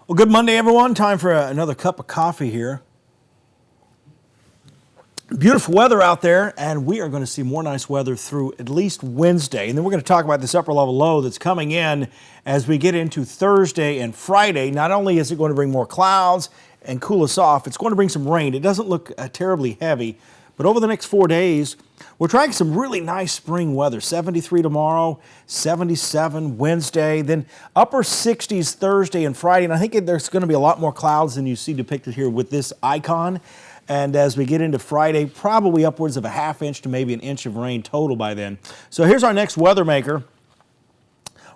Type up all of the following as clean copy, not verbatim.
Well, good Monday, everyone. Time for another cup of coffee here. Beautiful weather out there, and we are going to see more nice weather through at least Wednesday. And then we're going to talk about this upper level low that's coming in as we get into Thursday and Friday. Not only is it going to bring more clouds and cool us off, it's going to bring some rain. It doesn't look terribly heavy, but over the next 4 days, we're trying some really nice spring weather. 73 tomorrow, 77 Wednesday, then upper 60s Thursday and Friday. And I think there's going to be a lot more clouds than you see depicted here with this icon. And as we get into Friday, probably upwards of a half inch to maybe an inch of rain total by then. So here's our next weather maker.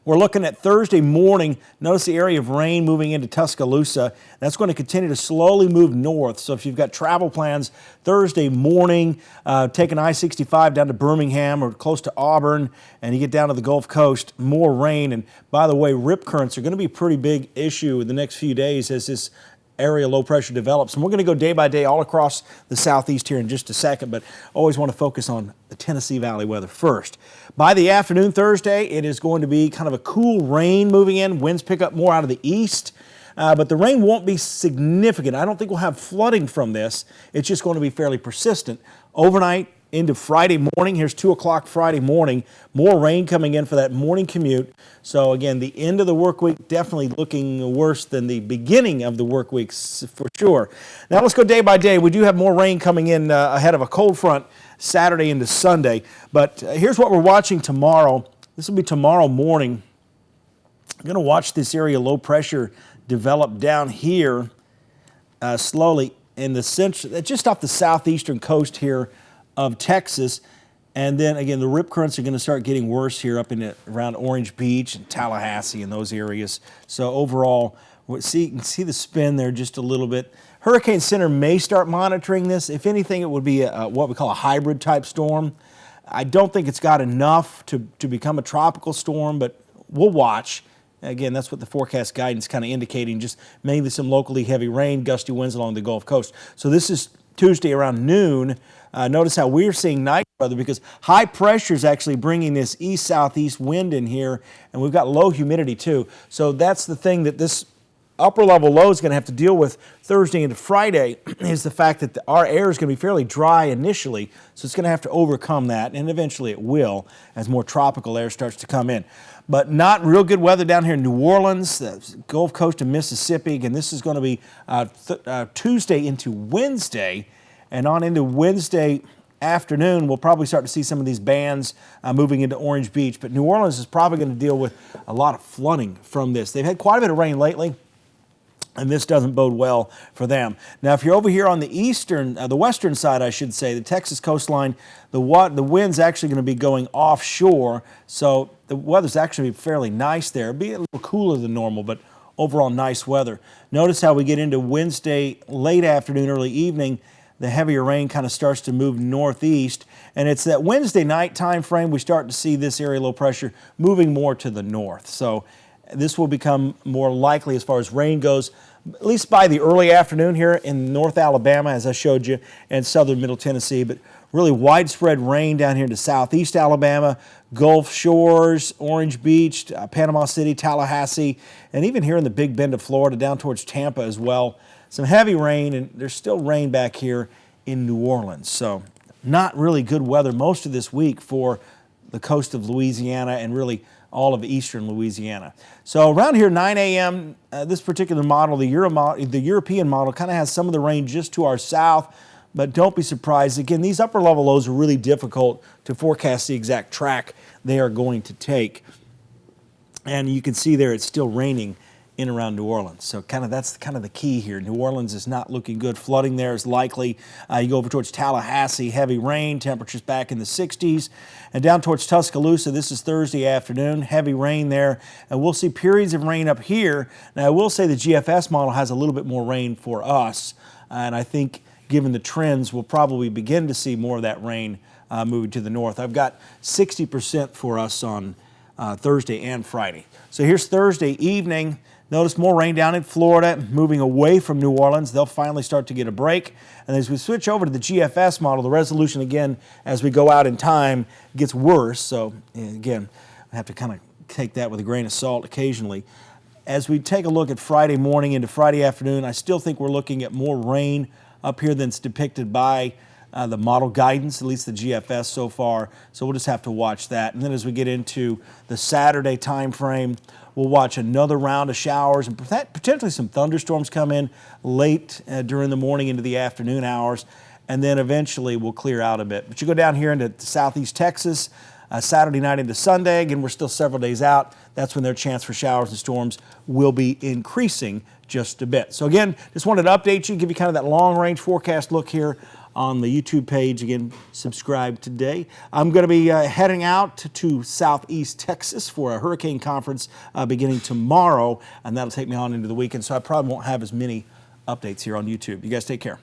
We're looking at Thursday morning. Notice the area of rain moving into Tuscaloosa. That's going to continue to slowly move north. So if you've got travel plans Thursday morning, taking I-65 down to Birmingham or close to Auburn, and you get down to the Gulf Coast, more rain. And by the way, rip currents are going to be a pretty big issue in the next few days as this area low pressure develops. And we're going to go day by day all across the southeast here in just a second, but always want to focus on the Tennessee Valley weather first. By the afternoon Thursday, it is going to be kind of a cool rain moving in. Winds pick up more out of the east, but the rain won't be significant. I don't think we'll have flooding from this. It's just going to be fairly persistent. Overnight into Friday morning, here's 2 o'clock Friday morning, more rain coming in for that morning commute. So again, the end of the work week definitely looking worse than the beginning of the work week for sure. Now let's go day by day. We do have more rain coming in ahead of a cold front Saturday into Sunday. But here's what we're watching tomorrow. This will be tomorrow morning. I'm going to watch this area low pressure develop down here slowly in the central, just off the southeastern coast here of Texas. And then again, the rip currents are going to start getting worse here up in around Orange Beach and Tallahassee and those areas. So overall, you can see the spin there just a little bit. Hurricane Center may start monitoring this. If anything, it would be what we call a hybrid type storm. I don't think it's got enough to become a tropical storm, but we'll watch. Again, that's what the forecast guidance kind of indicating, just mainly some locally heavy rain, gusty winds along the Gulf Coast. So this is Tuesday around noon. Notice how we're seeing nice weather because high pressure is actually bringing this east-southeast wind in here, and we've got low humidity too. So that's the thing that this upper level low is going to have to deal with Thursday into Friday is the fact that our air is going to be fairly dry initially, so it's going to have to overcome that, and eventually it will as more tropical air starts to come in. But not real good weather down here in New Orleans, the Gulf Coast of Mississippi. Again, this is going to be Tuesday into Wednesday, and on into Wednesday afternoon, we'll probably start to see some of these bands moving into Orange Beach. But New Orleans is probably going to deal with a lot of flooding from this. They've had quite a bit of rain lately, and this doesn't bode well for them. Now, if you're over here on the western side, I should say, the Texas coastline, the wind's actually going to be going offshore, so the weather's actually fairly nice there. It'll be a little cooler than normal, but overall nice weather. Notice how we get into Wednesday late afternoon, early evening, the heavier rain kind of starts to move northeast, and it's that Wednesday night time frame we start to see this area low pressure moving more to the north. So this will become more likely as far as rain goes, at least by the early afternoon here in North Alabama, as I showed you, and southern Middle Tennessee, but really widespread rain down here into southeast Alabama, Gulf Shores, Orange Beach, Panama City, Tallahassee, and even here in the Big Bend of Florida down towards Tampa as well. Some heavy rain, and there's still rain back here in New Orleans. So not really good weather most of this week for the coast of Louisiana and really all of eastern Louisiana. So around here, 9 a.m., this particular model, the European model, kind of has some of the rain just to our south, but don't be surprised. Again, these upper level lows are really difficult to forecast the exact track they are going to take. And you can see there it's still raining in around New Orleans. So that's kind of the key here. New Orleans is not looking good. Flooding there is likely. You go over towards Tallahassee, heavy rain, temperatures back in the 60s. And down towards Tuscaloosa, this is Thursday afternoon, heavy rain there. And we'll see periods of rain up here. Now, I will say the GFS model has a little bit more rain for us. And I think given the trends, we'll probably begin to see more of that rain moving to the north. I've got 60% for us on Thursday and Friday. So here's Thursday evening. Notice more rain down in Florida, moving away from New Orleans. They'll finally start to get a break. And as we switch over to the GFS model, the resolution, again, as we go out in time, gets worse. So, again, I have to kind of take that with a grain of salt occasionally. as we take a look at Friday morning into Friday afternoon, I still think we're looking at more rain up here than it's depicted by the model guidance, at least the GFS so far. So we'll just have to watch that. And then as we get into the Saturday time frame, we'll watch another round of showers and potentially some thunderstorms come in late during the morning into the afternoon hours. And then eventually we'll clear out a bit. But you go down here into southeast Texas, Saturday night into Sunday. Again, we're still several days out. That's when their chance for showers and storms will be increasing just a bit. So again, just wanted to update you, give you kind of that long-range forecast look here on the YouTube page. Again, subscribe today. I'm going to be heading out to southeast Texas for a hurricane conference beginning tomorrow, and that'll take me on into the weekend, so I probably won't have as many updates here on YouTube. You guys take care.